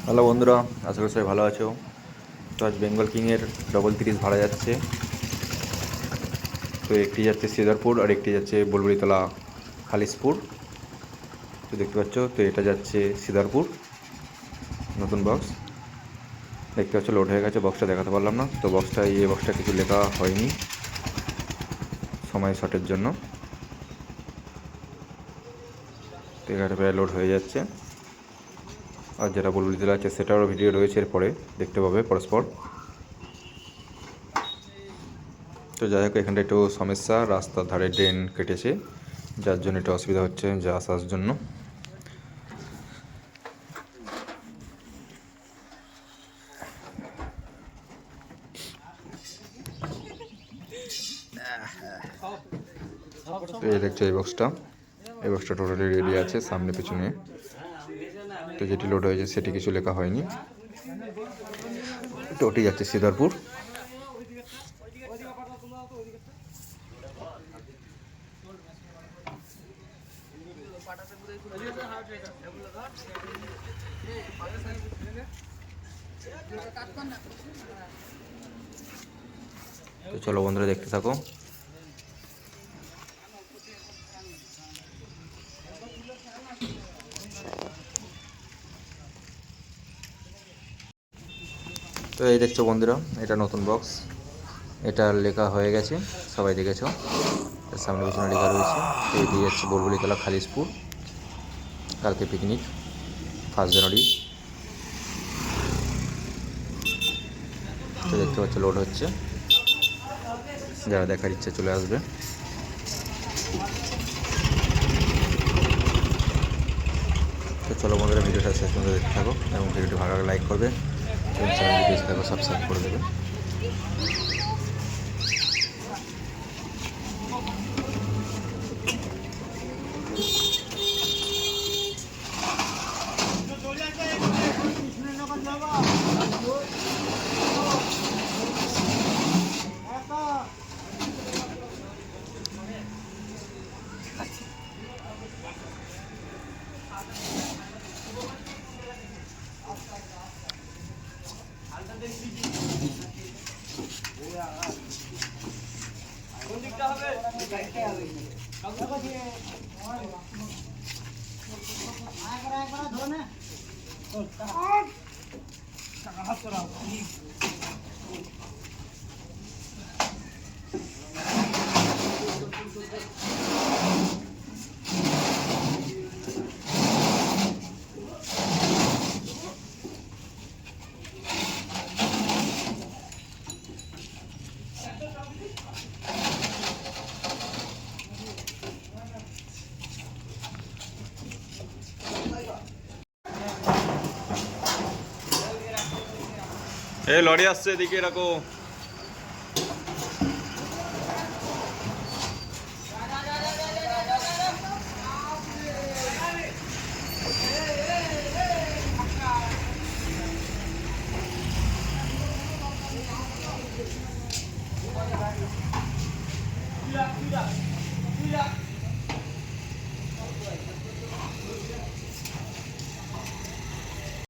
Hello বন্ধুরা, আশা করি সবাই ভালো আছো। তো আজ বেঙ্গল কিংয়ের ডবল 30 ভাড়া যাচ্ছে। তো একটি যাচ্ছে শ্রীধরপুর আর একটি যাচ্ছে বুলবুলিতলা খালিশপুর। তো দেখতে পাচ্ছ, তো এটা যাচ্ছে শ্রীধরপুর। নতুন বক্স দেখতে পাচ্ছ, লোড হয়ে গেছে। বক্সটা দেখাতে পারলাম না, তো বক্সটা কিছু লেখা হয়নি সময় শর্টের জন্য। তো এখানে প্রায় লোড হয়ে যাচ্ছে। আর যেটা বুলবুলিতলা আছে সেটারও ভিডিও রয়েছে, এরপরে দেখতে পাবে পরস্পর। তো যাই হোক, এখানটা একটু সমস্যা, রাস্তার ধারে ড্রেন কেটেছে, যার জন্য একটু অসুবিধা হচ্ছে যা আসার জন্য। এই দেখছো এই বক্সটা টোটালি রেডি আছে সামনে পিছনে। তো যেটি লোড হয়েছে সেটি কিছু লেখা হয়নি। তো ওটি যাচ্ছে শ্রীধরপুর। তো চলো বন্ধুরা, দেখতে থাকো। তো এই দেখছো বন্ধুরা, এটা নতুন বক্স। এটা লেখা হয়ে গেছে, সবাই দেখেছো। এর সামনে পিছনে লেখা রয়েছে। তো এটি যাচ্ছে বুলবুলিতলা খালিশপুর। কালকে পিকনিক, 1 জানুয়ারি। তো দেখতে পাচ্ছ লোড হচ্ছে, যারা দেখার ইচ্ছে চলে আসবে। তো চলো বন্ধুরা, ভিডিওটা শেষ পর্যন্ত দেখতে থাকো এবং ভিডিওটি ভালো লাগলে লাইক করবে এবং চ্যানেলটি বেশি থাকো সাবস্ক্রাইব করে দেবে। এই লরি আসছে, এদিকে রাখো।